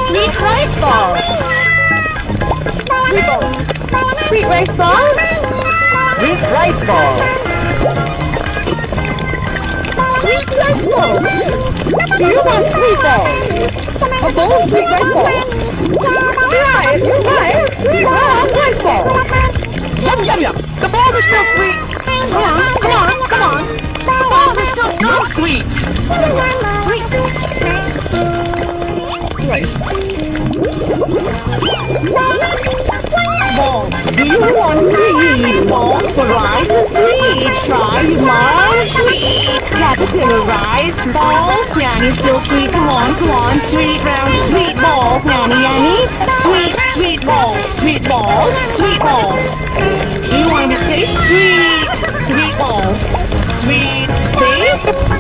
Sweet rice balls. Sweet balls. Sweet rice balls. Sweet rice balls. Sweet rice balls. Do you want sweet balls? A bowl of sweet rice balls. You like sweet rice balls. Yum, yum, yum. The balls are still sweet. Come on, come on, come on. The balls are still strong sweet. Sweet. Rice. Balls. Do you want sweet balls for rice is sweet? Try my sweet caterpillar rice balls. Yanny still sweet. Come on, come on. Sweet round sweet balls. Yanny, yanny. Sweet, sweet balls. Sweet balls. Sweet balls. You want me to say sweet, sweet balls. Sweet, safe.